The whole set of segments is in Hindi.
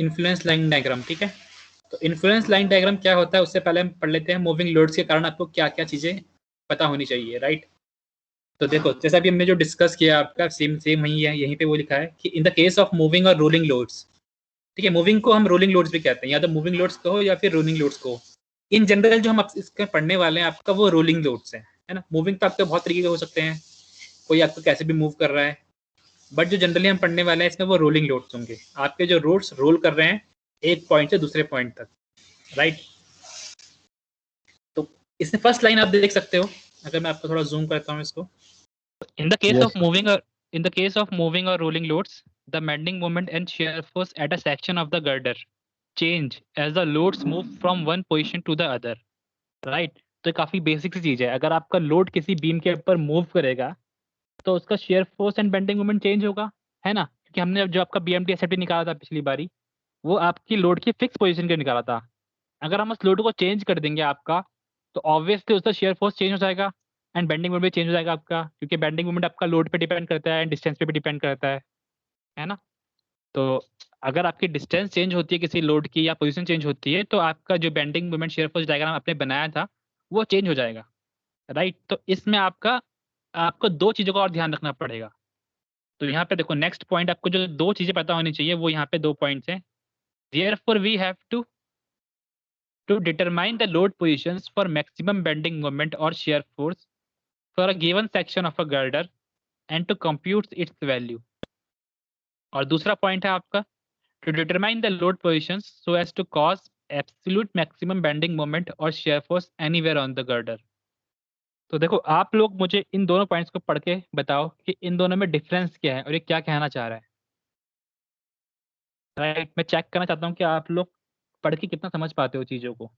इन्फ्लुएंस लाइन डायग्राम, ठीक है। तो इन्फ्लुएंस लाइन डायग्राम क्या होता है उससे पहले हम पढ़ लेते हैं मूविंग लोड्स के कारण आपको क्या क्या चीजें पता होनी चाहिए, राइट। तो देखो जैसा अभी हमने जो डिस्कस किया आपका सेम सेम वही है, यहीं पे वो लिखा है कि in the case of moving और रोलिंग लोड्स, ठीक है, मूविंग को हम रोलिंग लोड्स भी कहते हैं, या तो मूविंग लोड्स कहो या फिर रोलिंग लोड्स कहो। इन जनरल जो हम इसके पढ़ने वाले हैं आपका वो रोलिंग लोड्स है ना। मूविंग तो आपके बहुत तरीके के हो सकते हैं, कोई आपको कैसे भी मूव कर रहा है, बट जो जनरली हम पढ़ने वाले हैं इसमें वो रोलिंग लोड्स होंगे, आपके जो रोड्स रोल कर रहे हैं एक पॉइंट से दूसरे पॉइंट तक, राइट। तो इसमें फर्स्ट लाइन आप देख सकते हो, अगर मैं आपको थोड़ा जूम करता हूँ इसको। In the case of moving in the case of moving or rolling loads, the bending moment and shear force at a section of the girder change as the loads move from one position to the other, right। तो काफी बेसिक सी चीज है, अगर आपका लोड किसी बीम के ऊपर मूव करेगा तो उसका shear force and bending moment change होगा, है ना। क्योंकि हमने जो आपका बीएमटी एसएफटी निकाला था पिछली बारी, वो आपकी लोड की फिक्स पोजीशन के निकाला था। अगर हम उस लोड को चेंज कर देंगे आपका, तो ऑब्वियसली उसका शेयर फोर्स चेंज हो जाएगा एंड बेंडिंग मोमेंट भी चेंज हो जाएगा आपका, क्योंकि बेंडिंग मोमेंट आपका लोड पे डिपेंड करता है एंड डिस्टेंस पे भी डिपेंड करता है ना। तो अगर आपकी डिस्टेंस चेंज होती है किसी लोड की या पोजीशन चेंज होती है, तो आपका जो bending moment shear force diagram आपने बनाया था वो चेंज हो जाएगा, राइट। तो इसमें आपका आपको दो चीज़ों का और ध्यान रखना पड़ेगा। तो यहाँ पे देखो नेक्स्ट पॉइंट, आपको जो दो चीज़ें पता होनी चाहिए वो यहाँ पे दो पॉइंट्स हैं। Therefore we have to determine the load positions for maximum bending moment or shear force for a given section of a girder and to compute its value। और दूसरा पॉइंट है आपका to determine the load positions so as to cause absolute maximum bending moment or shear force anywhere on the girder। तो देखो आप लोग मुझे इन दोनों पॉइंट्स को पढ़ के बताओ कि इन दोनों में डिफरेंस क्या है और ये क्या कहना चाह रहा है, राइट। मैं चेक करना चाहता हूँ कि आप लोग पढ़ के कितना समझ पाते हो चीज़ों को।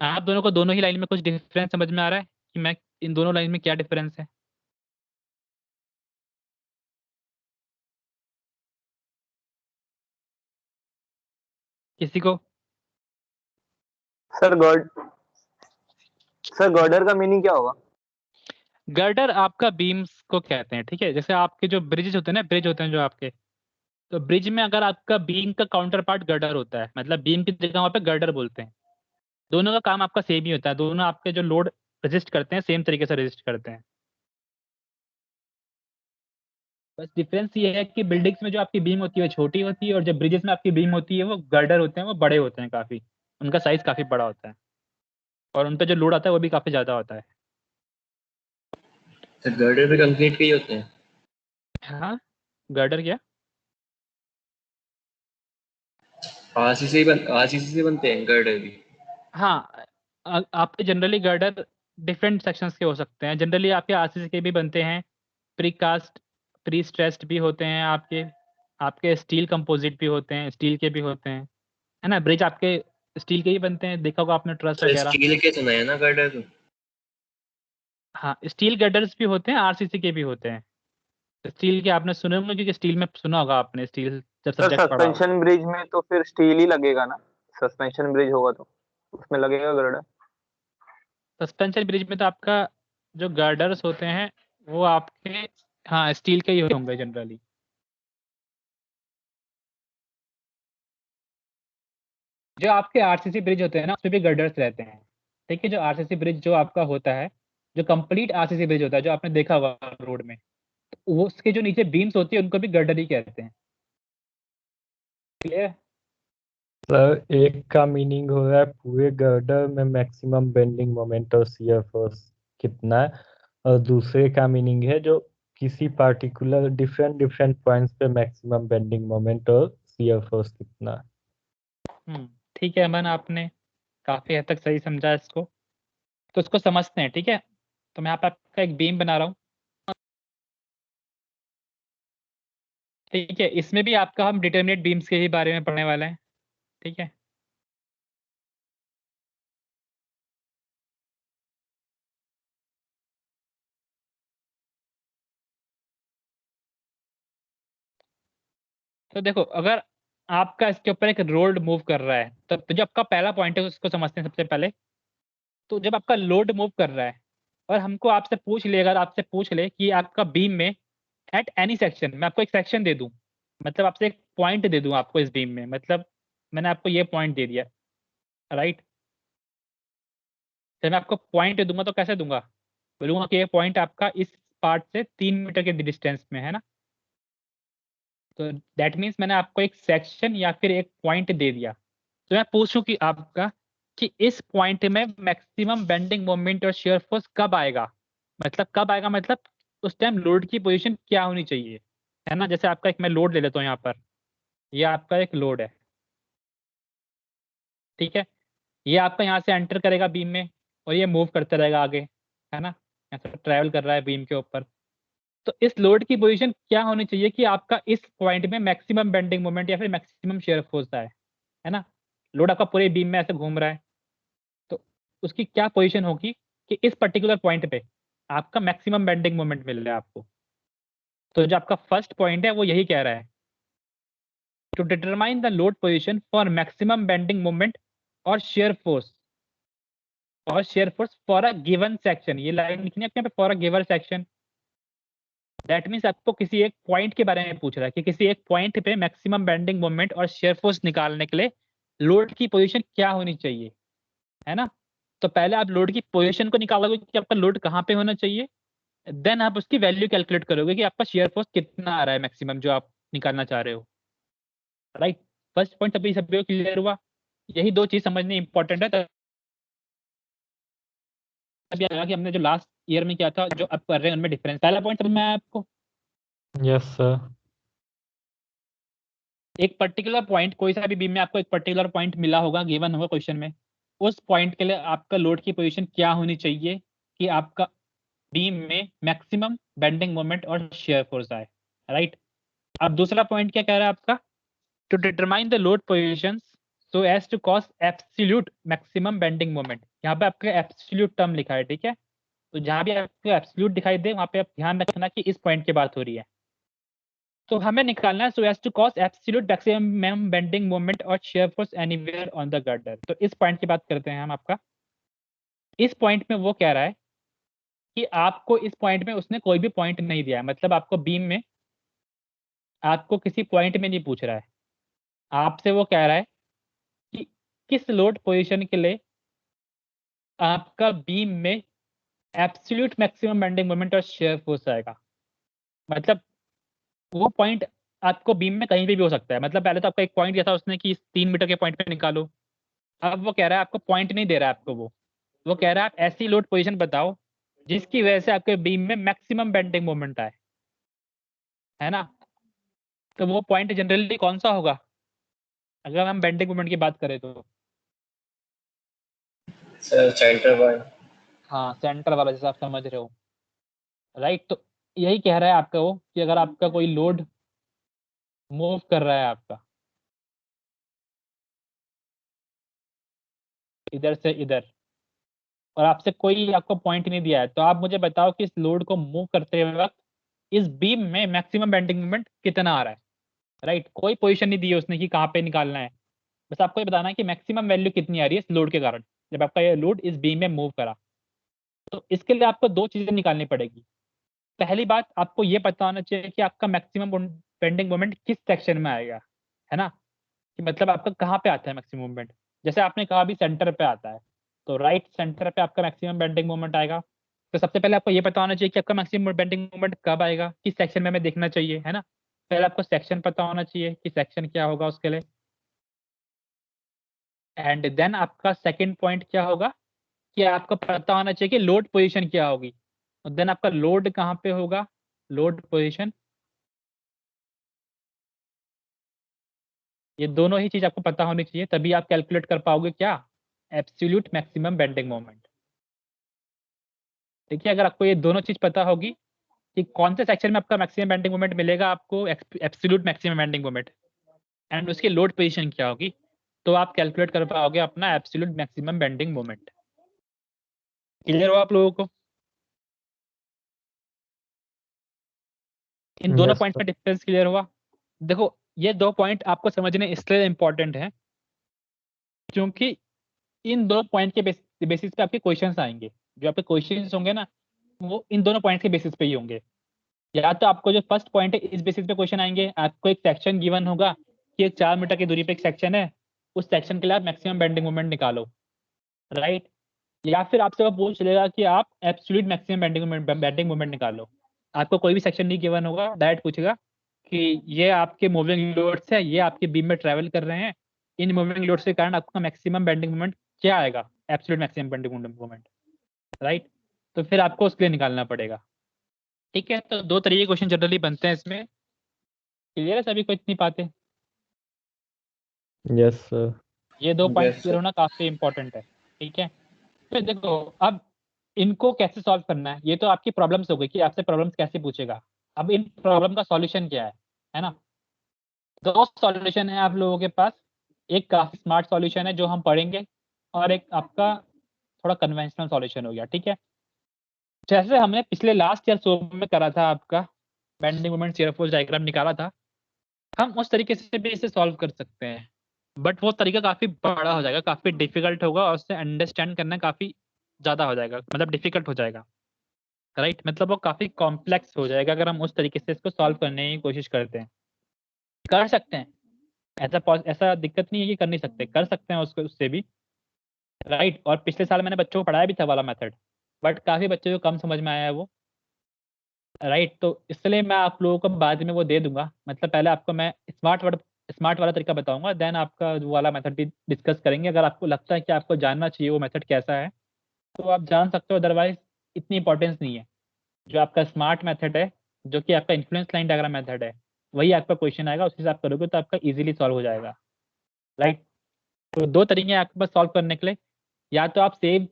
आप दोनों को दोनों ही लाइन में कुछ डिफरेंस समझ में आ रहा है कि मैं इन दोनों लाइन में क्या डिफरेंस है? किसी को? सर गर्डर का मीनिंग क्या होगा? गर्डर आपका बीम्स को कहते हैं, ठीक है। जैसे आपके जो ब्रिजेस होते हैं ना, ब्रिज होते हैं जो आपके, तो ब्रिज में अगर आपका बीम का काउंटर पार्ट गर्डर होता है, मतलब बीम की जगह वहाँ पे गर्डर बोलते हैं। दोनों का काम आपका सेम ही होता है, दोनों आपके जो लोड रजिस्ट करते हैं सेम तरीके से रजिस्ट करते हैं। बस डिफरेंस ये है कि बिल्डिंग्स में जो आपकी बीम होती है वो छोटी होती है, और जो ब्रिजेस में आपकी बीम होती है वो गर्डर होते हैं, वो बड़े होते हैं काफ़ी, उनका साइज काफ़ी बड़ा होता है और उन पर जो लोड आता है वो भी काफ़ी ज़्यादा होता है। सर गर्डर भी कंक्रीट के ही होते हैं? हाँ, गर्डर क्या? आरसीसी से बनते हैं गर्डर भी? हाँ, आपके जनरली गर्डर डिफरेंट सेक्शंस के हो सकते हैं। जनरली आपके आरसीसी के भी बनते हैं, प्री कास्ट प्री स्ट्रेस्ड भी होते हैं, आपके आपके स्टील कंपोजिट भी होते हैं, स्टील के भी होते हैं, है ना। ब्रिज आपके स्टील के ही बनते हैं, देखा होगा आपने ट्रस सर वगैरह। स्टील के सुना है ना गर्डर को? हाँ, स्टील गर्डर्स भी होते हैं, आरसीसी के भी होते हैं। स्टील के आपने सुने होंगे, क्योंकि स्टील में सुना होगा आपने, स्टील जब सर सब्जेक्ट पढ़ा होगा। सस्पेंशन ब्रिज में तो फिर स्टील ही लगेगा ना, सस्पेंशन ब्रिज होगा तो उसमें लगेगा गर्डर। सस्पेंशन ब्रिज में तो आपका जो गर्डर्स होते हैं वो आपके, हाँ, स्टील के ही होंगे जनरली। जो आपके आरसीसी ब्रिज होते हैं ना उसमें भी गर्डर्स रहते हैं, ठीक है। जो आरसीसी ब्रिज जो आपका होता है, जो कंप्लीट आरसीसी ब्रिज होता है जो आपने देखा हुआ रोड में, तो वो उसके जो नीचे बीम्स होती है उनको भी गर्डर ही कहते हैं, क्लियर? सर एक का मीनिंग हो रहा है पूरे गर्डर में मैक्सिमम बेंडिंग मोमेंट और शियर फोर्स कितना है, और दूसरे का मीनिंग है जो किसी पार्टिकुलर डिफरेंट पॉइंट्स पे मैक्सिमम बेंडिंग मोमेंट और शियर फोर्स कितना है। ठीक है अमन, आपने काफी हद तक सही समझा इसको, तो इसको समझते हैं, ठीक है। तो मैं यहाँ पे आपका एक बीम बना रहा हूँ, ठीक है। इसमें भी आपका हम डिटर्मिनेट बीम्स के ही बारे में पढ़ने वाले हैं, ठीक है। तो देखो अगर आपका इसके ऊपर एक रोड मूव कर रहा है, तो जो आपका पहला पॉइंट है उसको समझते हैं सबसे पहले। तो जब आपका लोड मूव कर रहा है और हमको आपसे पूछ ले, अगर आपसे पूछ ले कि आपका बीम में एट एनी सेक्शन, मैं आपको एक सेक्शन दे दूं मतलब आपसे एक पॉइंट दे दूं आपको इस बीम में, मतलब मैंने आपको ये पॉइंट दे दिया, राइट। जब मैं आपको पॉइंट दूंगा तो कैसे दूंगा, बोलूंगा कि ये पॉइंट आपका इस पार्ट से 3 मीटर के डिस्टेंस में है ना, तो दैट मीन्स मैंने आपको एक सेक्शन या फिर एक पॉइंट दे दिया। तो मैं पूछूं कि आपका कि इस पॉइंट में मैक्सिमम बेंडिंग मोमेंट और शेयर फोर्स कब आएगा, मतलब कब आएगा, मतलब उस टाइम लोड की पोजीशन क्या होनी चाहिए, है ना। जैसे आपका एक मैं लोड ले लेता हूँ यहाँ पर, ये आपका एक लोड है, ठीक है। ये आपका यहाँ से एंटर करेगा बीम में और ये मूव करता रहेगा आगे, है ना, यहाँ से ट्रैवल कर रहा है बीम के ऊपर। तो इस लोड की पोजीशन क्या होनी चाहिए कि आपका इस पॉइंट में मैक्सिमम बेंडिंग मोमेंट या फिर मैक्सिमम शेयर फोर्स आए, है ना। लोड आपका पूरे बीम में ऐसे घूम रहा है, तो उसकी क्या पोजीशन होगी कि इस पर्टिकुलर पॉइंट पे आपका मैक्सिमम बेंडिंग मोमेंट मिल रहा है आपको। तो जो आपका फर्स्ट पॉइंट है वो यही कह रहा है, to determine the load position for maximum bending moment और shear force for a given section. ये लाइन लिखनी है अपने पे, for a given section. That means आपको किसी एक पॉइंट के बारे में पूछ रहा है कि किसी एक पॉइंट पे मैक्सिमम बेंडिंग मोमेंट और शेयर फोर्स निकालने के लिए लोड की पोजीशन क्या होनी चाहिए, है ना। तो पहले आप लोड की पोजीशन को निकालोगे कि आपका लोड कहाँ पे होना चाहिए, देन आप उसकी वैल्यू कैलकुलेट करोगे कि आपका शेयर फोर्स कितना आ रहा है मैक्सिमम जो आप निकालना चाह रहे हो, राइट। फर्स्ट पॉइंट सभी सभी क्लियर हुआ। यही दो चीज समझनी इंपॉर्टेंट है, तभी आएगा कि हमने जो लास्ट ईयर में किया था जो अब कर रहे हैं उनमें डिफरेंस। पहला पॉइंट समझ में आया आपको। Yes sir. एक पर्टिकुलर पॉइंट, कोई सा भी बीम में आपको एक पर्टिकुलर पॉइंट मिला होगा, गिवन होगा क्वेश्चन में, उस पॉइंट के लिए आपका लोड की पोजीशन क्या होनी चाहिए कि आपका बीम में मैक्सिमम बेंडिंग मोमेंट और शेयर फोर्स आए, राइट। अब दूसरा पॉइंट क्या कह रहा है आपका, to determine the load positions so as to cause absolute maximum bending moment. यहाँ पे आपका एब्सोल्यूट टर्म लिखा है, ठीक है। तो जहां भी आपको एब्सोल्यूट दिखाई दे वहां पे आप ध्यान रखना कि इस पॉइंट की बात हो रही है। तो हमें निकालना है so as to cause absolute maximum bending moment और shear force anywhere on the girder. तो इस पॉइंट की बात करते हैं हम आपका। इस पॉइंट में वो कह रहा है कि आपको इस पॉइंट में उसने कोई भी पॉइंट नहीं दिया है, मतलब आपको बीम में आपको किसी पॉइंट में नहीं पूछ रहा है। आपसे वो कह रहा है कि किस लोड पोजीशन के लिए आपका बीम में एब्सोल्यूट मैक्सिमम बेंडिंग मोमेंट और शेयर फोर्स आएगा। मतलब वो पॉइंट आपको बीम में कहीं पे भी हो सकता है। मतलब पहले तो आपका एक पॉइंट दिया था उसने कि इस 3 मीटर के पॉइंट पे निकालो। अब वो कह रहा है आपको पॉइंट नहीं दे रहा है आपको, वो कह रहा है आप ऐसी लोड पोजीशन बताओ जिसकी वजह से आपके बीम में मैक्सिमम बेंडिंग मोमेंट आए, है ना। तो वो पॉइंट जनरली कौन सा होगा अगर हम बेंडिंग मोमेंट की बात करें तो। Sir centre point. हाँ, सेंटर वाला जैसा आप समझ रहे हो, राइट। तो यही कह रहा है आपका वो कि अगर आपका कोई लोड मूव कर रहा है आपका इधर से इधर और आपसे कोई आपको पॉइंट नहीं दिया है, तो आप मुझे बताओ कि इस लोड को मूव करते हुए वक्त इस बीम में मैक्सिमम बेंडिंग मोमेंट कितना आ रहा है, राइट। कोई पोजीशन नहीं दी है उसने कि कहाँ पे निकालना है, बस आपको ये बताना है कि मैक्सिमम वैल्यू कितनी आ रही है इस लोड के कारण जब आपका ये लोड इस बीम में मूव करा। तो इसके लिए आपको दो चीजें निकालनी पड़ेगी। पहली बात, आपको ये पता होना चाहिए कि आपका मैक्सिमम बेंडिंग मोमेंट किस सेक्शन में आएगा, है ना, कि मतलब आपका कहाँ पे आता है मैक्सिमम मोमेंट। जैसे आपने कहा अभी सेंटर पे आता है, तो राइट सेंटर पे आपका मैक्सिमम बेंडिंग मोमेंट आएगा। तो सबसे पहले आपको ये पता होना चाहिए कि आपका मैक्सिमम बेंडिंग मोमेंट कब आएगा, किस सेक्शन में हमें देखना चाहिए, है ना। पहले आपको सेक्शन पता होना चाहिए कि सेक्शन क्या होगा उसके लिए। एंड देन आपका सेकंड पॉइंट क्या होगा कि आपको पता होना चाहिए कि लोड पोजीशन क्या होगी। और देन आपका लोड कहाँ पे होगा, लोड पोजीशन। ये दोनों ही चीज आपको पता होनी चाहिए, तभी आप कैलकुलेट कर पाओगे क्या, एब्सोल्यूट मैक्सिमम बेंडिंग मोमेंट। देखिए अगर आपको ये दोनों चीज पता होगी कि कौन से सेक्शन में आपका मैक्सिमम बेंडिंग मोमेंट मिलेगा आपको, absolute maximum bending moment, and उसकी लोड पोजीशन क्या होगी, तो आप कैलकुलेट कर पाओगे अपना absolute maximum bending moment. Clear हो आप लोगों को इन दोनों यस पॉइंट्स में डिफरेंस क्लियर हुआ। देखो ये दो पॉइंट आपको समझने इसलिए इंपॉर्टेंट है क्योंकि इन दो पॉइंट के बेसिस पे आपके क्वेश्चंस आएंगे। जो आपके क्वेश्चंस होंगे ना वो इन दोनों पॉइंट के बेसिस पे ही होंगे। या तो आपको जो फर्स्ट पॉइंट है इस बेसिस पे क्वेश्चन आएंगे, आपको एक सेक्शन गिवन होगा कि एक 4 मीटर की दूरी पे एक सेक्शन है, उस सेक्शन के लिए आप मैक्सिमम बेंडिंग मोमेंट निकालो, राइट। या फिर आपसे वो पूछ लेगा कि आप एब्सोल्यूट मैक्सिमम बेंडिंग मोमेंट निकालो। आपको कोई भी सेक्शन नहीं गिवन होगा, डायरेक्ट पूछेगा कि ये आपके मूविंग लोड्स है, ये आपके बीम में ट्रैवल कर रहे हैं, इन मूविंग लोड्स के कारण आपका मैक्सिमम बेंडिंग मोमेंट क्या आएगा, absolute maximum bending moment, right. तो फिर आपको उसके लिए निकालना पड़ेगा, ठीक है। तो दो तरीके क्वेश्चन जनरली बनते हैं इसमें, क्लियर है सभी को इतनी बातें? Yes sir. ये 2 पॉइंट Yes, क्लियर sir. होना काफी इंपॉर्टेंट है, ठीक है। फिर देखो अब इनको कैसे सॉल्व करना है, ये तो आपकी प्रॉब्लम्स हो गई कि आपसे प्रॉब्लम्स कैसे पूछेगा। अब इन प्रॉब्लम का सॉल्यूशन क्या है ना। दो सॉल्यूशन है आप लोगों के पास, एक काफी स्मार्ट सॉल्यूशन है जो हम पढ़ेंगे, और एक आपका थोड़ा कन्वेंशनल सॉल्यूशन हो गया, ठीक है। जैसे हमने पिछले लास्ट ईयर शो में करा था, आपका bending moment shear force diagram निकाला था, हम उस तरीके से भी इसे सॉल्व कर सकते हैं, बट वो तरीका काफी बड़ा हो जाएगा, काफी डिफिकल्ट होगा, और उसे अंडरस्टैंड करना काफी ज्यादा हो जाएगा, मतलब डिफिकल्ट हो जाएगा, राइट। मतलब वो काफी कॉम्प्लेक्स हो जाएगा अगर हम उस तरीके से इसको सॉल्व करने की कोशिश करते हैं। कर सकते हैं, ऐसा दिक्कत नहीं है कि कर नहीं सकते, कर सकते हैं उसको, उससे भी, राइट। और पिछले साल मैंने बच्चों को पढ़ाया भी था वाला मेथड, बट काफी बच्चों को कम समझ में आया है वो, राइट। तो इसलिए मैं आप लोगों को बाद में वो दे दूंगा, मतलब पहले आपको मैं स्मार्ट वाला तरीका बताऊंगा, देन आपका वो वाला मेथड भी डिस्कस करेंगे। अगर आपको लगता है कि आपको जानना चाहिए वो मेथड कैसा है, तो आप जान सकते हो, अदरवाइज इतनी इंपॉर्टेंस नहीं है। जो आपका स्मार्ट मेथड है, जो कि आपका इन्फ्लुएंस लाइन डायग्राम मेथड है, वही आपका क्वेश्चन आएगा, उसी से आप करोगे तो आपका इजीली सॉल्व हो जाएगा, राइट। तो दो तरीके हैं आपके पास सॉल्व करने के लिए, या तो आप सेम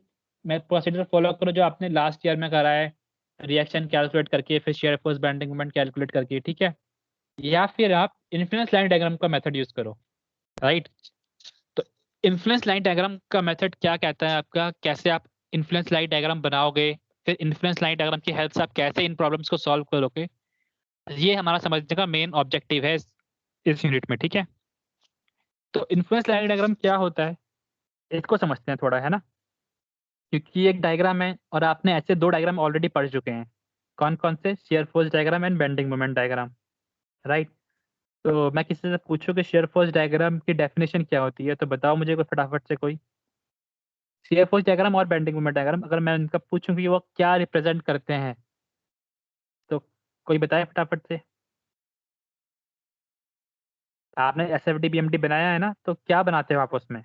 प्रोसीजर फॉलो करो जो आपने लास्ट ईयर में करा है, रिएक्शन कैलकुलेट करके फिर shear force bending moment calculate करके, ठीक है। या फिर आप इन्फ्लुएंस लाइन डायग्राम का मेथड यूज करो, राइट। तो इन्फ्लुएंस लाइन डायग्राम का मेथड क्या कहता है आपका, कैसे आप इन्फ्लुएंस लाइन डायग्राम बनाओगे, फिर इन्फ्लुएंस लाइन डायग्राम की हेल्प से आप कैसे इन प्रॉब्लम्स को सॉल्व करोगे, ये हमारा समझने का मेन ऑब्जेक्टिव है इस यूनिट में, ठीक है। तो इन्फ्लुएंस लाइन डायग्राम क्या होता है, इसको समझते हैं थोड़ा, है ना। क्योंकि एक डायग्राम है और आपने ऐसे 2 डायग्राम ऑलरेडी पढ़ चुके हैं, कौन कौन से, shear force diagram and bending moment diagram, right. तो मैं किसी से पूछूं कि शेयर फोर्स डायग्राम की डेफिनेशन क्या होती है, तो बताओ मुझे कोई फटाफट से कोई। शेयर फोर्स डायग्राम और बेंडिंग मोमेंट डायग्राम अगर मैं उनका पूछूं कि वो क्या रिप्रेजेंट करते हैं, तो कोई बताए फटाफट से। आपने S F D B M D बनाया है ना, तो क्या बनाते हो आप उसमें?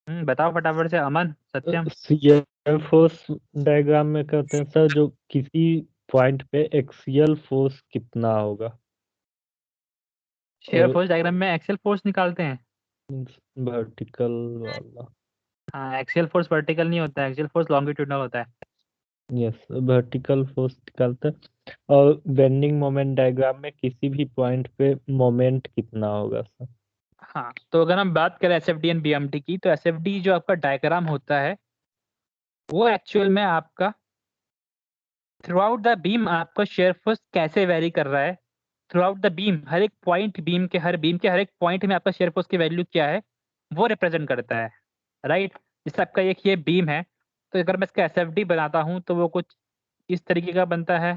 बताओ फटाफट से, अमन, सत्यम। शियर फोर्स डायग्राम में कहते हैं सर, जो किसी पॉइंट पे एक्सियल फोर्स कितना होगा, शेयर और फोर्स डायग्राम में एक्सियल फोर्स निकालते हैं। वर्टिकल वाला। हाँ, एक्सियल फोर्स वर्टिकल नहीं होता है, एक्सियल फोर्स लॉन्गिट्यूडनल होता है। यस, वर्टिकल फोर्स निकालते हैं। और बेंडिंग मोमेंट डायग्राम में किसी भी पॉइंट पे मोमेंट कितना होगा सर? हाँ, तो अगर हम बात करें S F D and B M D की, तो एस एफ डी जो आपका डायग्राम होता है, वो एक्चुअल में आपका थ्रू आउट द बीम आपका शेयर फोर्स कैसे वेरी कर रहा है, थ्रू आउट द बीम, हर एक पॉइंट बीम के हर एक पॉइंट में आपका शेयर फोर्स की वैल्यू क्या है, वो रिप्रेजेंट करता है, राइट। जैसे आपका एक ये बीम है, तो अगर मैं इसका एस एफ डी बनाता हूँ तो वो कुछ इस तरीके का बनता है।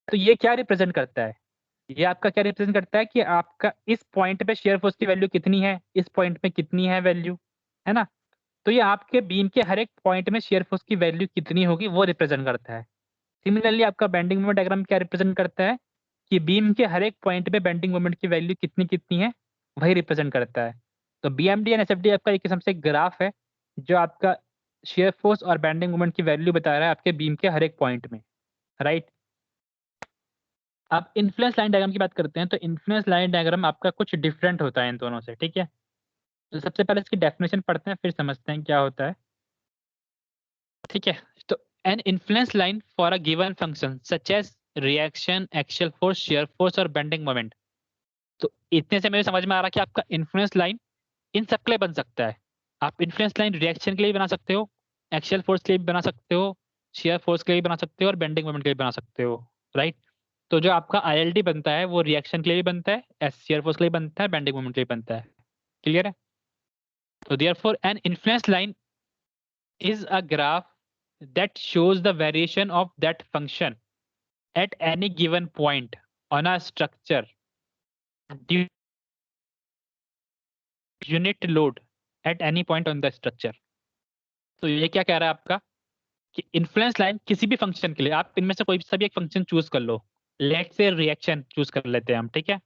तो ये क्या रिप्रेजेंट करता है, ये आपका क्या रिप्रेजेंट करता है कि आपका इस पॉइंट पे शेयर फोर्स की वैल्यू कितनी है, इस पॉइंट पे कितनी है वैल्यू, है ना। तो ये आपके बीम के हर एक पॉइंट में शेयर फोर्स की वैल्यू कितनी होगी वो रिप्रेजेंट करता है। सिमिलरली आपका बेंडिंग मोमेंट डायग्राम क्या रिप्रेजेंट करता है कि बीम के हर एक पॉइंट पे बेंडिंग मोमेंट की वैल्यू कितनी कितनी है, वही रिप्रेजेंट करता है। तो बीएमडी एंड एसएफडी आपका एक किस्म से ग्राफ है जो आपका शेयर फोर्स और बेंडिंग मोमेंट की वैल्यू बता रहा है आपके बीम के हर एक पॉइंट में, राइट। अब इन्फ्लुएंस लाइन डायग्राम की बात करते हैं, तो इन्फ्लुएंस लाइन डायग्राम आपका कुछ डिफरेंट होता है इन दोनों से, ठीक है। तो सबसे पहले इसकी डेफिनेशन पढ़ते हैं, फिर समझते हैं क्या होता है, ठीक है। तो an influence line for a given function such as reaction, axial force, shear force और बेंडिंग मोमेंट। तो इतने से मुझे समझ में आ रहा कि आपका इन्फ्लुएंस लाइन इन सब के लिए बन सकता है। आप इन्फ्लुएंस लाइन रिएक्शन के लिए भी बना सकते हो, एक्सियल फोर्स के लिए भी बना सकते हो, शियर फोर्स के लिए भी बना सकते हो और बेंडिंग मोमेंट के लिए भी बना सकते हो, राइट। तो जो आपका आईएलडी बनता है वो रिएक्शन के लिए भी बनता है, शियर फोर्स के लिए बनता है, बेंडिंग मोमेंट के लिए बनता है, क्लियर है। So therefore an influence line is a graph that shows the variation of that function at any given point on a structure due to unit load at any point on the structure. तो ये क्या कह रहा है आपका कि इन्फ्लुएंस लाइन किसी भी फंक्शन के लिए आप इनमें से कोई सा भी एक फंक्शन चूज कर लो, लेट से रिएक्शन चूज कर लेते हैं हम, ठीक है।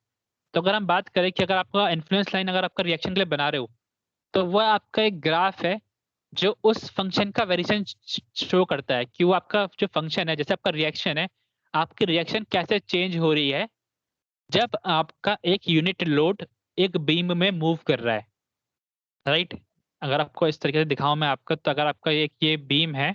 तो अगर हम बात करें कि अगर आपका इन्फ्लुएंस लाइन अगर आपका रिएक्शन के लिए बना रहे हो तो वह आपका एक ग्राफ है जो उस फंक्शन का वेरिएशन शो करता है कि वो आपका जो फंक्शन है, जैसे आपका रिएक्शन है, आपकी रिएक्शन कैसे चेंज हो रही है जब आपका एक यूनिट लोड एक बीम में मूव कर रहा है, राइट। अगर आपको इस तरीके से दिखाऊं मैं आपका, तो अगर आपका एक ये बीम है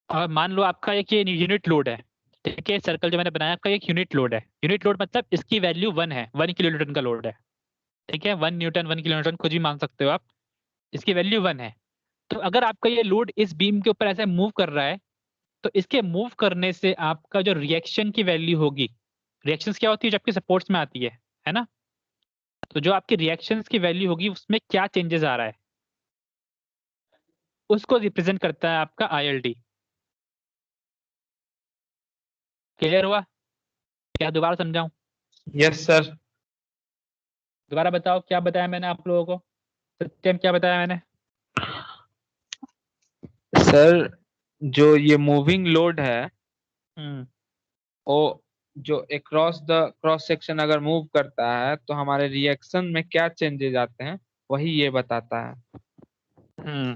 और मान लो आपका एक ये यूनिट लोड है, ठीक है, सर्कल जो मैंने बनाया आपका एक यूनिट लोड है। यूनिट लोड मतलब इसकी वैल्यू 1 है, 1 किलो न्यूटन का लोड है, ठीक है, 1 न्यूटन 1 किलो न्यूटन कुछ भी मान सकते हो आप, इसकी वैल्यू 1 है। तो अगर आपका ये लोड इस बीम के ऊपर ऐसे मूव कर रहा है तो इसके मूव करने से आपका जो रिएक्शन की वैल्यू होगी, रिएक्शंस क्या होती है जबकि सपोर्ट्स में आती है ना, तो जो आपकी रिएक्शंस की वैल्यू होगी उसमें क्या चेंजेस आ रहा है उसको रिप्रेजेंट करता है आपका ILD। क्लियर हुआ? क्या दोबारा समझाऊं? Yes sir. दोबारा बताओ क्या बताया मैंने आप लोगों को, सत्यम क्या बताया मैंने? सर जो ये मूविंग लोड है वो जो अक्रॉस द क्रॉस सेक्शन अगर मूव करता है तो हमारे रिएक्शन में क्या चेंजेस आते हैं वही ये बताता है।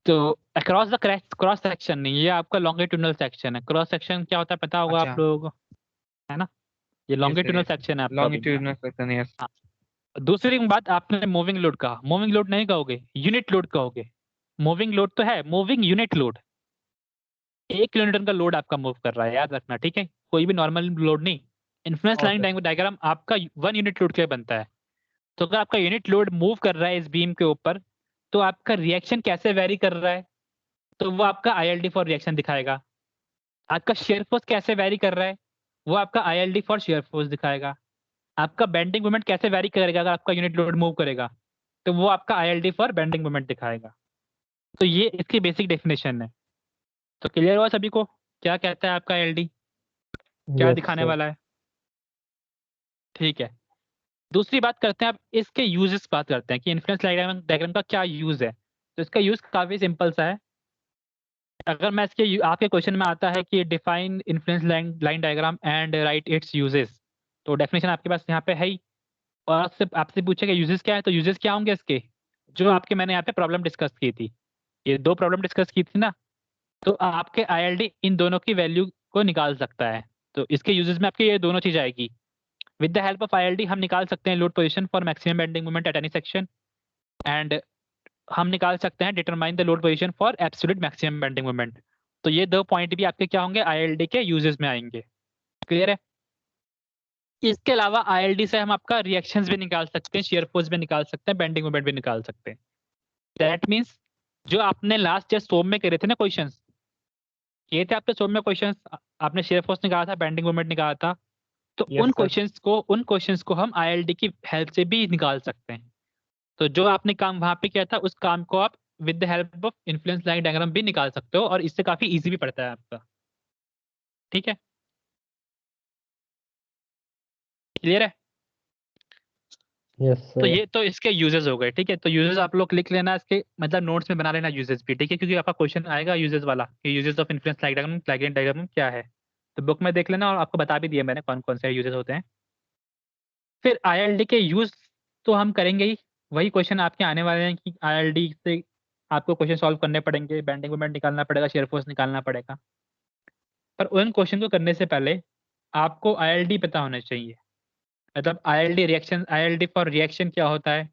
तो अक्रॉस द क्रॉस सेक्शन नहीं, ये आपका लॉन्गिट्यूडनल सेक्शन है। क्रॉस सेक्शन क्या होता है पता होगा अच्छा। आप लोगों को, है ना, ये लॉन्गिट्यूडनल सेक्शन है आपका। Longitudinal section, yes. हाँ। दूसरी बात, आपने मूविंग लोड कहा, मूविंग लोड नहीं कहोगे, यूनिट लोड कहोगे। मूविंग लोड तो है, मूविंग यूनिट लोड, 1 किलोमीटर का लोड आपका मूव कर रहा है, याद रखना, ठीक है, कोई भी नॉर्मल लोड नहीं। इन्फ्लुएंस लाइन डायग्राम आपका 1 यूनिट लोड के लिए बनता है। तो अगर आपका यूनिट लोड मूव कर रहा है इस बीम के ऊपर तो आपका रिएक्शन कैसे वेरी कर रहा है, तो वो आपका ILD फॉर रिएक्शन दिखाएगा। आपका शेयर फोर्स कैसे वेरी कर रहा है, वो आपका ILD फॉर शेयर फोर्स दिखाएगा। आपका बेंडिंग मोमेंट कैसे वेरी करेगा अगर आपका यूनिट लोड मूव करेगा, तो वो आपका ILD फॉर बेंडिंग मोमेंट दिखाएगा। तो ये इसकी बेसिक डेफिनेशन है। तो क्लियर हुआ सभी को क्या कहता है आपका ILD, क्या यस दिखाने सर। वाला है? ठीक है, दूसरी बात करते हैं, अब इसके यूजेस बात करते हैं कि इन्फ्लुएंस डायग्राम का क्या यूज है। तो इसका यूज काफी सिंपल सा है। अगर मैं इसके आपके क्वेश्चन में आता है कि define influence line diagram and right it's uses, तो डेफिनेशन आपके पास यहाँ पे है ही, और आपसे आपसे पूछेगा यूजेस क्या है, तो यूजेस क्या होंगे इसके, जो आपके मैंने यहाँ पे प्रॉब्लम डिस्कस की थी, ये 2 प्रॉब्लम डिस्कस की थी ना, तो आपके ILD इन दोनों की वैल्यू को निकाल सकता है। तो इसके यूजेस में आपके ये दोनों चीज आएगी। With the help of ILD हम निकाल सकते हैं load position for maximum bending moment at any section, and हम निकाल सकते हैं determine the load position for absolute maximum bending moment. तो ये 2 पॉइंट भी आपके क्या होंगे, ILD के यूजेस में आएंगे। क्लियर है? इसके अलावा ILD से हम आपका रिएक्शंस भी निकाल सकते हैं, शेयर फोर्स भी निकाल सकते हैं, बेंडिंग मोमेंट भी निकाल सकते हैं। दैट मींस जो आपने लास्ट जस्ट सोम में करे थे ना क्वेश्चंस, ये थे आपके सोम में क्वेश्चंस, आपने शेयर फोर्स निकाला था, बेंडिंग मोमेंट निकाला था, तो Yes, उन sir. क्वेश्चंस को हम ILD की हेल्प से भी निकाल सकते हैं। तो जो आपने काम वहां पे किया था उस काम को आप with the help of influence line diagram भी निकाल सकते हो, और इससे काफी इजी भी पड़ता है आपका। ठीक है, क्लियर है? यस तो सर। ये तो इसके यूजेस हो गए, ठीक है। तो यूजेस आप लोग लिख लेना, इसके मतलब नोट्स में बना लेना यूजेस भी, ठीक है, क्योंकि आपका क्वेश्चन आएगा यूजेस वाला कि uses of influence line diagram क्या है। तो बुक में देख लेना, और आपको बता भी दिया मैंने कौन कौन से यूजेस होते हैं। फिर ILD के यूज तो हम करेंगे ही, वही क्वेश्चन आपके आने वाले हैं कि ILD से आपको क्वेश्चन सॉल्व करने पड़ेंगे, बेंडिंग मोमेंट निकालना पड़ेगा, शेयर फोर्स निकालना पड़ेगा। पर उन क्वेश्चन को करने से पहले आपको ILD पता होना चाहिए। मतलब ILD फॉर रिएक्शन क्या होता है,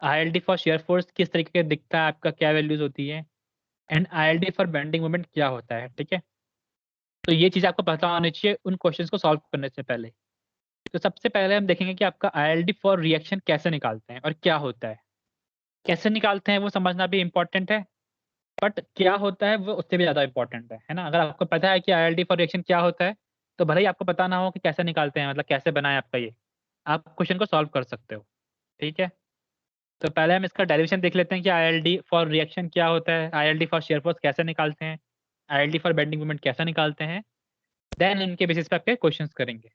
ILD फॉर शेयर फोर्स किस तरीके का दिखता है, आपका क्या वैल्यूज होती है, and ILD for bending moment क्या होता है, ठीक है। तो ये चीज़ आपको पता होनी चाहिए उन क्वेश्चंस को सॉल्व करने से पहले। तो सबसे पहले हम देखेंगे कि आपका ILD फॉर रिएक्शन कैसे निकालते हैं और क्या होता है। कैसे निकालते हैं वो समझना भी इंपॉर्टेंट है, बट क्या होता है वो उससे भी ज़्यादा इंपॉर्टेंट है ना। अगर आपको पता है कि ILD फॉर रिएक्शन क्या होता है, तो भले ही आपको पता ना हो कि कैसे निकालते हैं, मतलब कैसे बनाए आपका ये, आप क्वेश्चन को सॉल्व कर सकते हो। ठीक है, तो पहले हम इसका डेरिवेशन देख लेते हैं कि आईएलडी फॉर रिएक्शन क्या होता है, आईएलडी फॉर शेयर फोर्स कैसे निकालते हैं, आईएलडी फॉर बेंडिंग मोमेंट कैसे निकालते हैं, देन इनके बेसिस पे आपके क्वेश्चंस करेंगे।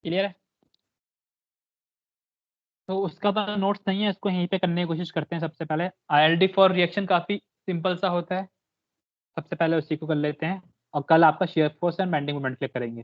क्लियर है? तो उसका तो नोट्स नहीं है, इसको यहीं पे करने की कोशिश करते हैं। सबसे पहले आईएलडी फॉर रिएक्शन काफी सिंपल सा होता है, सबसे पहले उसी को कर लेते हैं और कल आपका shear force and bending moment clear करेंगे।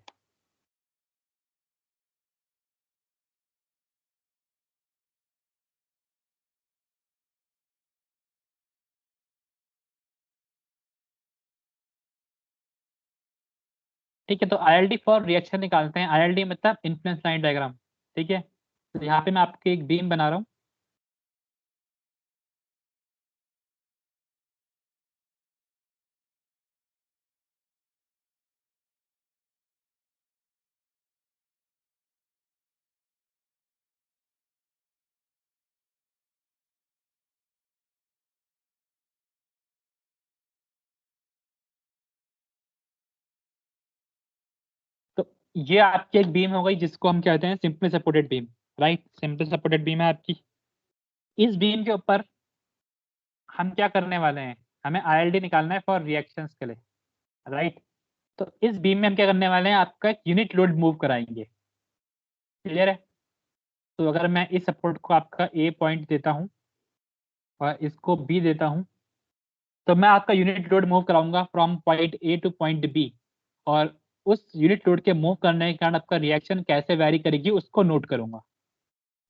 ठीक है, तो आईएलडी फॉर रिएक्शन निकालते हैं। आईएलडी मतलब इन्फ्लुएंस लाइन डायग्राम। ठीक है, तो यहाँ पे मैं आपके एक बीम बना रहा हूँ। तो ये आपकी एक बीम हो गई जिसको हम कहते हैं simply supported beam. Right, simply supported beam है आपकी। इस बीम के ऊपर हम क्या करने वाले हैं, हमें आईएलडी निकालना है फॉर रिएक्शंस के लिए। राइट, तो इस बीम में हम क्या करने वाले हैं, आपका एक यूनिट लोड मूव कराएंगे। क्लियर है? तो अगर मैं इस सपोर्ट को आपका ए पॉइंट देता हूँ और इसको बी देता हूँ, तो मैं आपका यूनिट लोड मूव कराऊंगा from point A to point B, और उस यूनिट लोड के मूव करने के कारण आपका रिएक्शन कैसे वैरी करेगी उसको नोट करूंगा।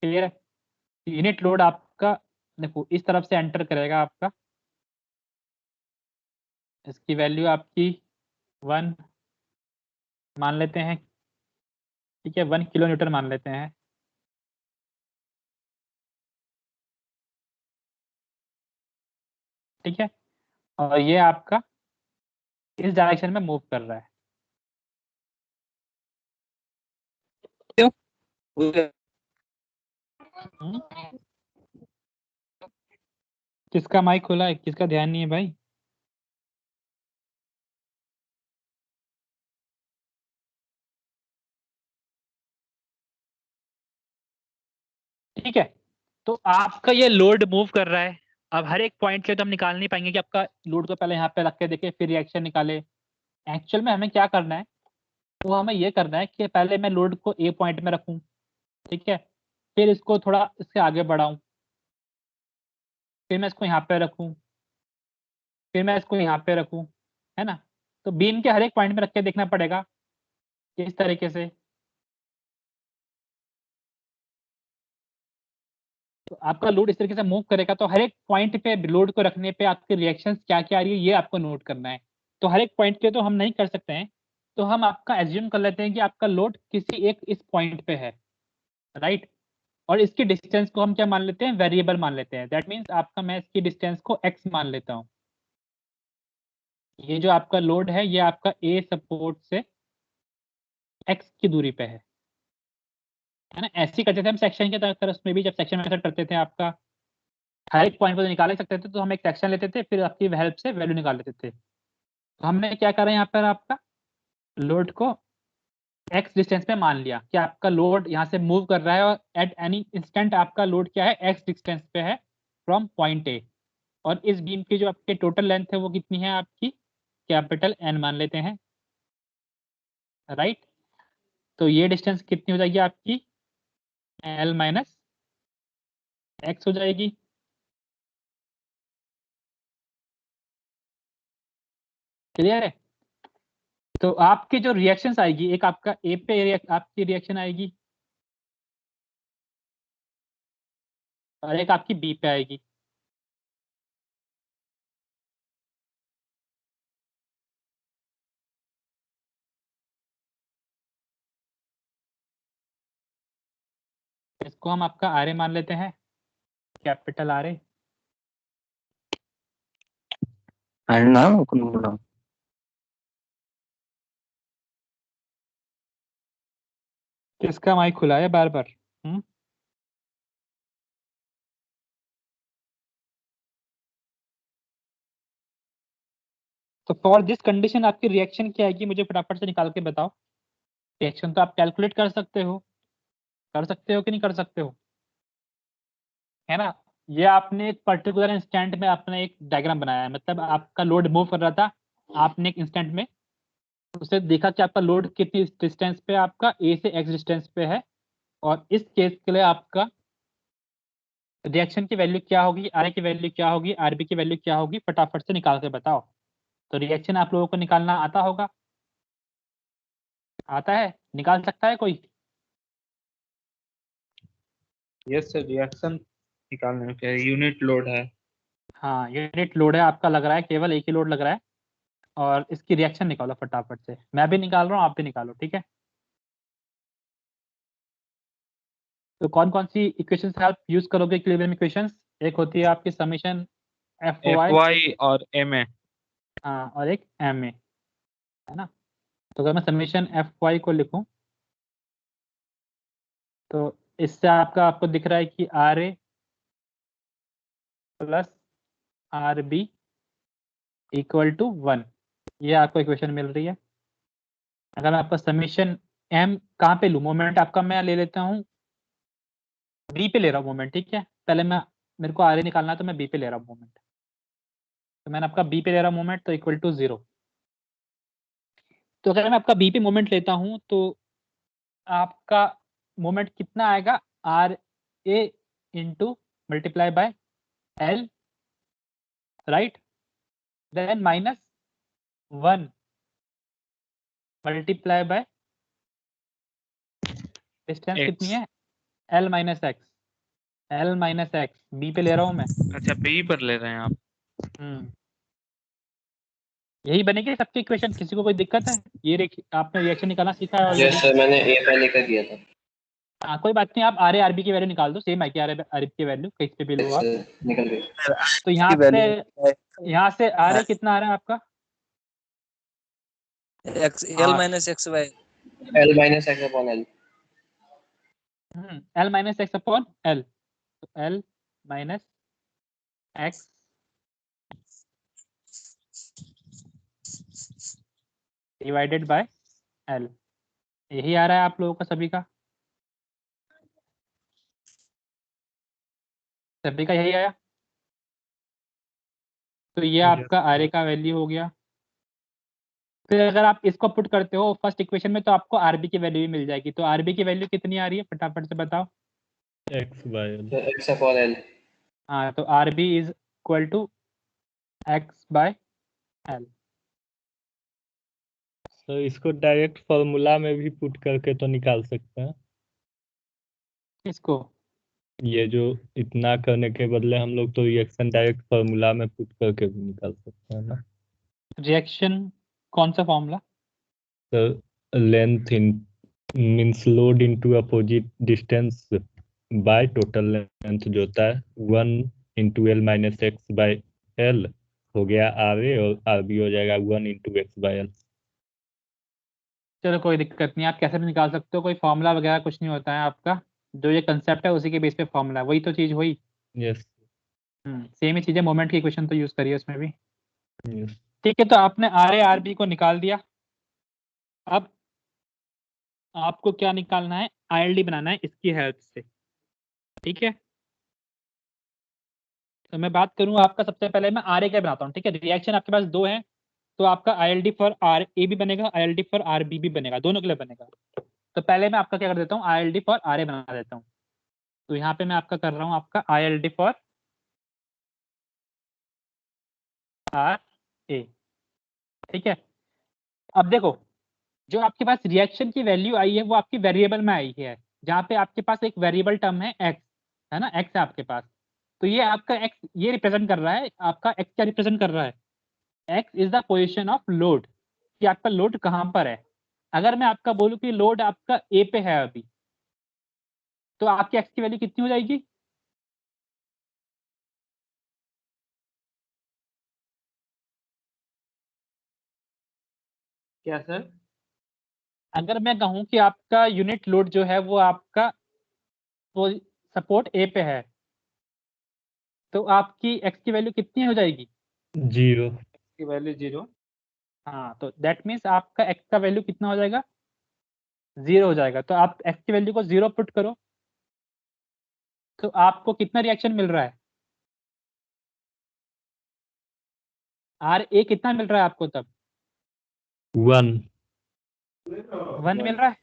क्लियर है? यूनिट लोड आपका देखो इस तरफ से एंटर करेगा आपका, इसकी वैल्यू आपकी 1 मान लेते हैं। ठीक है, 1 किलो न्यूटन मान लेते हैं। ठीक है, और ये आपका इस डायरेक्शन में मूव कर रहा है। हम्म? किसका माइक खुला है, किसका ध्यान नहीं है भाई? ठीक है, तो आपका ये लोड मूव कर रहा है। अब हर एक पॉइंट से तो हम निकाल नहीं पाएंगे कि आपका लोड को पहले यहाँ पे रख के देखे फिर रिएक्शन निकाले। एक्चुअल में हमें क्या करना है, तो हमें ये करना है कि पहले मैं लोड को ए पॉइंट में रखूं। ठीक है, फिर इसको थोड़ा इससे आगे बढ़ाऊं, फिर मैं इसको यहाँ पे रखूं, फिर मैं इसको यहाँ पे रखूं, है ना? तो बीम के हर एक पॉइंट में रख के देखना पड़ेगा इस तरीके से। तो आपका लोड इस तरीके से मूव करेगा, तो हर एक पॉइंट पे लोड को रखने पे आपकी रिएक्शंस क्या क्या आ रही है ये आपको नोट करना है। तो हर एक पॉइंट पे तो हम नहीं कर सकते हैं, तो हम आपका एज्यूम कर लेते हैं कि आपका लोड किसी एक इस पॉइंट पे है। राइट, और इसकी डिस्टेंस को हम क्या मान लेते हैं, वेरिएबल मान लेते हैं। दैट मीन्स आपका मैं इसकी डिस्टेंस को एक्स मान लेता हूँ। ये जो आपका लोड है ये आपका ए सपोर्ट से एक्स की दूरी पे है ना? ऐसे ही करते थे हम सेक्शन के तरफ उसमें भी, जब सेक्शन मेथड करते थे आपका हर एक पॉइंट को निकाल ही सकते थे, तो हम एक सेक्शन लेते थे फिर आपकी हेल्प से वैल्यू निकाल लेते थे। तो हमने क्या करा यहाँ पर, आपका लोड को एक्स डिस्टेंस पे मान लिया कि आपका लोड यहाँ से मूव कर रहा है और एट एनी इंस्टेंट आपका लोड क्या है, एक्स डिस्टेंस पे है फ्रॉम पॉइंट ए। और इस बीम की जो आपकी टोटल लेंथ है वो कितनी है आपकी, कैपिटल एन मान लेते हैं। राइट, तो ये डिस्टेंस कितनी हो जाएगी आपकी, एल माइनस एक्स हो जाएगी। क्लियर है? तो आपकी जो रिएक्शंस आएगी, एक आपका ए पे आपकी रिएक्शन आएगी और एक आपकी बी पे आएगी। इसको हम आपका आर ए मान लेते हैं, कैपिटल आर ए। किसका माइक खुला है बार बार? तो फॉर दिस कंडीशन आपकी रिएक्शन क्या आएगी, मुझे फटाफट से निकाल के बताओ। रिएक्शन तो आप कैलकुलेट कर सकते हो कि नहीं कर सकते हो? है ना, ये आपने एक पर्टिकुलर इंस्टेंट में आपने एक डायग्राम बनाया है, मतलब आपका लोड मूव कर रहा था, आपने एक इंस्टेंट में उसे देखा कि आपका लोड कितनी डिस्टेंस पे, आपका ए से एक्स डिस्टेंस पे है, और इस केस के लिए आपका रिएक्शन की वैल्यू क्या होगी, आर की वैल्यू क्या होगी, आरबी की वैल्यू क्या होगी, फटाफट से निकाल के बताओ। तो रिएक्शन आप लोगों को निकालना आता होगा, आता है, निकाल सकता है कोई? यस सर, रिएक्शन निकालने में क्या है, यूनिट लोड है। हाँ, यूनिट लोड है आपका, लग रहा है केवल एक ही लोड लग रहा है, और इसकी रिएक्शन निकालो फटाफट से। मैं भी निकाल रहा हूँ, आप भी निकालो, ठीक है। तो कौन कौन सी इक्वेशंस आप यूज करोगे इक्विलिब्रियम इक्वेशंस? एक होती है आपकी summation F F Y, Y और एम ए। हाँ, और एक एम ए, है ना। तो अगर मैं समीशन एफ वाई को लिखूं, तो इससे आपको दिख रहा है कि R A plus R B equal to 1, ये आपको इक्वेशन मिल रही है। अगर मैं आपका समीशन एम कहाँ पे लूँ, मोमेंट आपका मैं ले लेता हूँ बी पे ले रहा हूँ मोमेंट, ठीक है। पहले मेरे को आर ए निकालना है, तो मैं बी पे ले रहा हूँ मोमेंट, तो मैंने आपका बी पे ले रहा हूँ मोमेंट, तो इक्वल टू 0। तो अगर मैं आपका बी पे मोमेंट लेता हूँ, तो आपका मोमेंट कितना आएगा, R A into multiply by L, right, then minus 1 multiply by distance कितनी एक्स। है, L minus X, L minus X B पे ले रहा हूँ मैं। अच्छा, बी पर ले रहे हैं आप। हम्म, यही बनेगी सबकी इक्वेशन, किसी को कोई दिक्कत है? ये आपने रिएक्शन निकालना सीखा है ऑलरेडी। यस सर, मैंने ए पहले का दिया था। हाँ, कोई बात नहीं, आप आर ए आर बी की वैल्यू निकाल दो, सेम है कि आर ए आर बी की वैल्यू कहीं पे भी लो यस आप। सर, निकल गई। तो की वैल्यू यहाँ से आर ए कितना आ रहा है आपका, X L minus X Y. L minus X upon L. L minus X upon L, L minus X divided by L, यही आ रहा है आप लोगों का सभी का, सभी का यही आया। तो ये आपका आर ए का वैल्यू हो गया। फिर अगर आप इसको पुट करते हो फर्स्ट इक्वेशन में, तो आपको आरबी की वैल्यू भी मिल जाएगी। तो आरबी की वैल्यू कितनी आ रही है, फटाफट से बताओ। X by L. X upon L. हाँ, तो RB is equal to x by L. तो इसको डायरेक्ट फॉर्मूला में भी पुट करके तो निकाल सकते हैं। इसको ये जो इतना करने के बदले हम लोग तो रिएक्शन डायरेक्ट फॉर्मूला में पुट करके भी निकाल सकते हैं ना। रिएक्शन कौन सा फॉर्मूला? तो length in means load into opposite distance by total length जो होता है 1 into L minus x by L हो गया आर ए, और आर बी हो जाएगा 1 इंटू एक्स बाय एल। चलो कोई दिक्कत नहीं, आप कैसे भी निकाल सकते हो, कोई फॉर्मूला वगैरह कुछ नहीं होता है आपका, जो ये कंसेप्ट है उसी के बेस पे फॉर्मूला है, वही तो चीज़ हुई। यस। सेम ही चीज़ है, मोमेंट की इक्वेशन तो यूज करिए उसमें भी। यस। ठीक है, तो आपने आर ए आर बी को निकाल दिया। अब आपको क्या निकालना है, आईएलडी बनाना है इसकी हेल्प से, ठीक है। तो मैं बात करूं आपका, सबसे पहले मैं आर ए का बनाता हूं, ठीक है। रिएक्शन आपके पास दो हैं, तो आपका आईएलडी फॉर आर ए भी बनेगा, आईएलडी फॉर आर बी भी बनेगा, दोनों के लिए बनेगा। तो पहले मैं आपका क्या कर देता हूँ, आईएलडी फॉर आर ए बना देता हूँ। तो यहाँ पे मैं आपका कर रहा हूँ आपका आईएलडी फॉर आर ए, ठीक है। अब देखो, जो आपके पास रिएक्शन की वैल्यू आई है वो आपकी वेरिएबल में आई है, जहाँ पे आपके पास एक वेरिएबल टर्म है एक्स, है ना, एक्स है आपके पास। तो ये आपका एक्स ये रिप्रेजेंट कर रहा है, आपका एक्स क्या रिप्रेजेंट कर रहा है, x is the position of load, कि आपका लोड कहाँ पर है। अगर मैं आपका बोलूँ कि लोड आपका ए पे है अभी, तो आपकी एक्स की वैल्यू कितनी हो जाएगी, क्या सर? अगर मैं कहूँ कि आपका यूनिट लोड जो है वो आपका सपोर्ट ए पे है, तो आपकी एक्स की वैल्यू कितनी हो जाएगी, 0। की वैल्यू 0। हाँ, तो दैट मीन्स आपका एक्स का वैल्यू कितना हो जाएगा, 0 हो जाएगा। तो आप एक्स की वैल्यू को 0 पुट करो, तो आपको कितना रिएक्शन मिल रहा है? RA कितना मिल रहा है आपको तब? 1 1 मिल रहा है।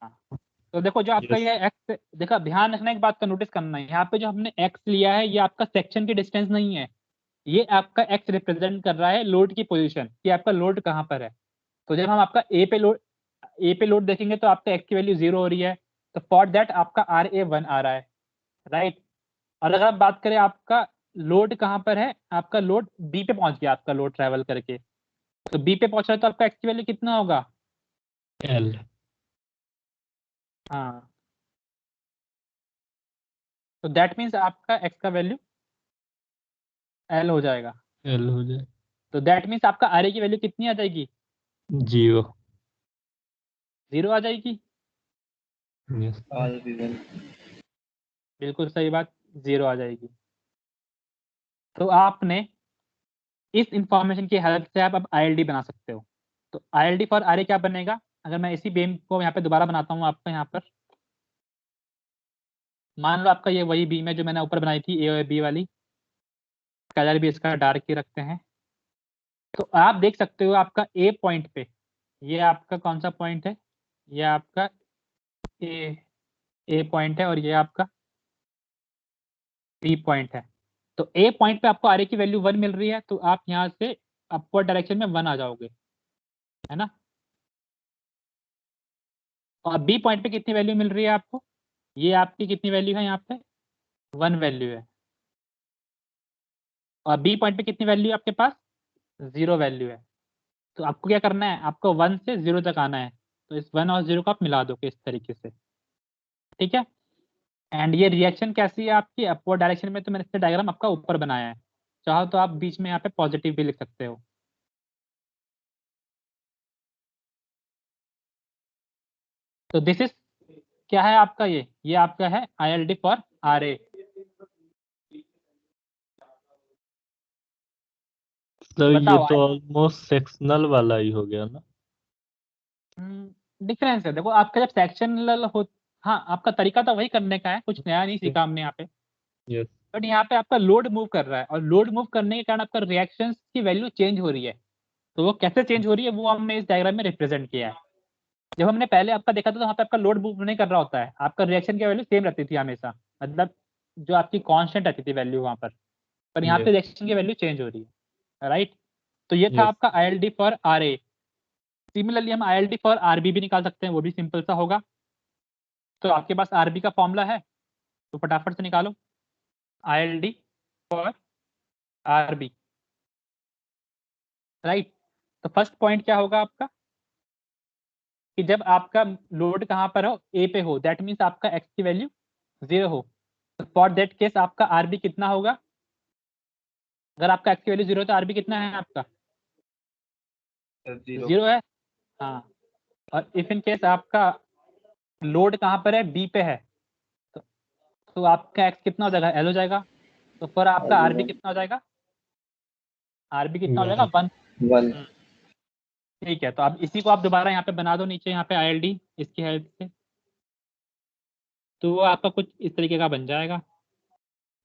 हाँ। तो देखो जो आपका Yes. ये एक्स, देखो ध्यान रखना, एक बात का नोटिस करना है, यहाँ पे जो हमने एक्स लिया है ये आपका सेक्शन की डिस्टेंस नहीं है, ये आपका एक्स रिप्रेजेंट कर रहा है लोड की पोजीशन, कि आपका लोड कहाँ पर है। तो जब हम आपका ए पे लोड देखेंगे तो आपका एक्स की वैल्यू 0 हो रही है, तो फॉर दैट आपका RA 1 आ रहा है, राइट। और अगर आप बात करें आपका लोड कहाँ पर है, आपका लोड बी पे पहुंच गया, आपका लोड ट्रेवल करके, तो बी पे पहुंच रहा है, तो आपका एक्स की वैल्यू कितना होगा? L हाँ, तो दैट मीन्स आपका एक्स का वैल्यू L हो जाएगा। L हो जाए तो दैट मीन्स आपका RA की वैल्यू कितनी आ जाएगी? 0 0 आ जाएगी। Yes. ऑल बी 1 बिल्कुल सही बात, 0 आ जाएगी। तो आपने इस इंफॉर्मेशन की हेल्प से आप अब ILD बना सकते हो। तो ILD फॉर RA क्या बनेगा? अगर मैं इसी बीम को यहाँ पे दोबारा बनाता हूँ आपका, यहाँ पर मान लो आपका ये वही बीम है जो मैंने ऊपर बनाई थी, A और B वाली, कलर भी इसका डार्क ही रखते हैं। तो आप देख सकते हो आपका A पॉइंट पे, ये आपका कौन सा पॉइंट है? ये आपका ए पॉइंट है और ये आपका B पॉइंट है। तो A पॉइंट पे आपको RA की वैल्यू 1 मिल रही है, तो आप यहाँ से अपवर्ड डायरेक्शन में 1 आ जाओगे, है ना। और B पॉइंट पे कितनी वैल्यू मिल रही है आपको? ये आपकी कितनी वैल्यू है यहाँ पे? 1 वैल्यू है। और B पॉइंट पे कितनी वैल्यू है आपके पास? 0 वैल्यू है। तो आपको क्या करना है, आपको 1 से 0 तक आना है, तो इस 1 और 0 को आप मिला दोगे इस तरीके से, ठीक है। एंड ये रिएक्शन कैसी है आपकी? अपवर्ड डायरेक्शन में, तो मैंने इसका डायग्राम आपका ऊपर बनाया है, चाहो तो आप बीच में यहाँ पे पॉजिटिव भी लिख सकते हो। तो दिस इज क्या है आपका, ये आपका है ILD फॉर RA। तो ये बताओ, तो ऑलमोस्ट सेक्शनल वाला ही हो गया ना। डिफरेंस है, देखो आपका जब सेक्शनल हो, हाँ आपका तरीका तो वही करने का है, कुछ नया नहीं सीखा हमने यहाँ पे, यस बट यहाँ पे आपका लोड मूव कर रहा है, और लोड मूव करने के कारण आपका रिएक्शंस की वैल्यू चेंज हो रही है। तो वो कैसे चेंज हो रही है वो हमने इस डायग्राम में रिप्रेजेंट किया है। जब हमने पहले आपका देखा था तो वहाँ पे आपका लोड मूव नहीं कर रहा होता है, आपका रिएक्शन की वैल्यू सेम रहती थी हमेशा, मतलब जो आपकी कांस्टेंट रहती थी वैल्यू वहाँ पर यहाँ पे यस रिएक्शन की वैल्यू चेंज हो रही है, राइट। तो ये था यस आपका ILD फॉर RA। सिमिलरली हम ILD फॉर RB भी निकाल सकते हैं, वो भी सिंपल सा होगा। तो आपके पास RB का फॉर्मूला है, तो फटाफट से निकालो। ILD for RB, right. तो फर्स्ट पॉइंट क्या होगा आपका, कि जब आपका लोड कहाँ पर हो, ए पे हो, दैट मीन्स आपका एक्स की वैल्यू 0 हो, तो फॉर दैट केस आपका RB कितना होगा? अगर आपका एक्स की वैल्यू 0 है तो RB कितना है आपका? 0 है। हाँ, और इफ इन केस आपका लोड कहाँ पर है, बी पे है, तो आपका एक्स कितना हो जाएगा? L हो जाएगा। तो फिर आपका RB कितना हो जाएगा? RB कितना हो जाएगा? 1। 1 ठीक है, तो अब इसी को आप दोबारा यहाँ पे बना दो नीचे, यहाँ पे ILD इसकी हेल्प से, तो वो आपका कुछ इस तरीके का बन जाएगा,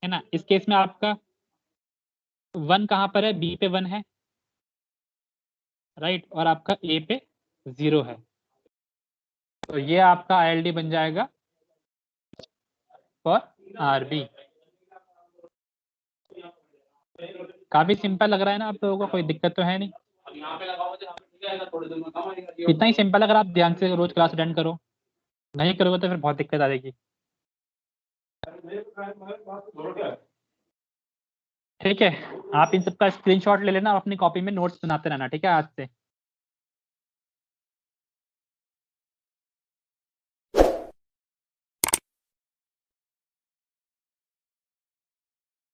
है ना। इस केस में आपका 1 कहाँ पर है? B पे 1 है, राइट, और आपका A पे 0 है। तो ये आपका ILD बन जाएगा फॉर RB। काफी सिंपल लग रहा है ना आप लोगों को? कोई दिक्कत तो है नहीं? इतना ही सिंपल, अगर आप ध्यान से रोज क्लास अटेंड करो, नहीं करोगे तो फिर बहुत दिक्कत आ जाएगी। ठीक है, आप इन सबका स्क्रीनशॉट ले लेना और अपनी कॉपी में नोट्स बनाते रहना, ठीक है, आज से।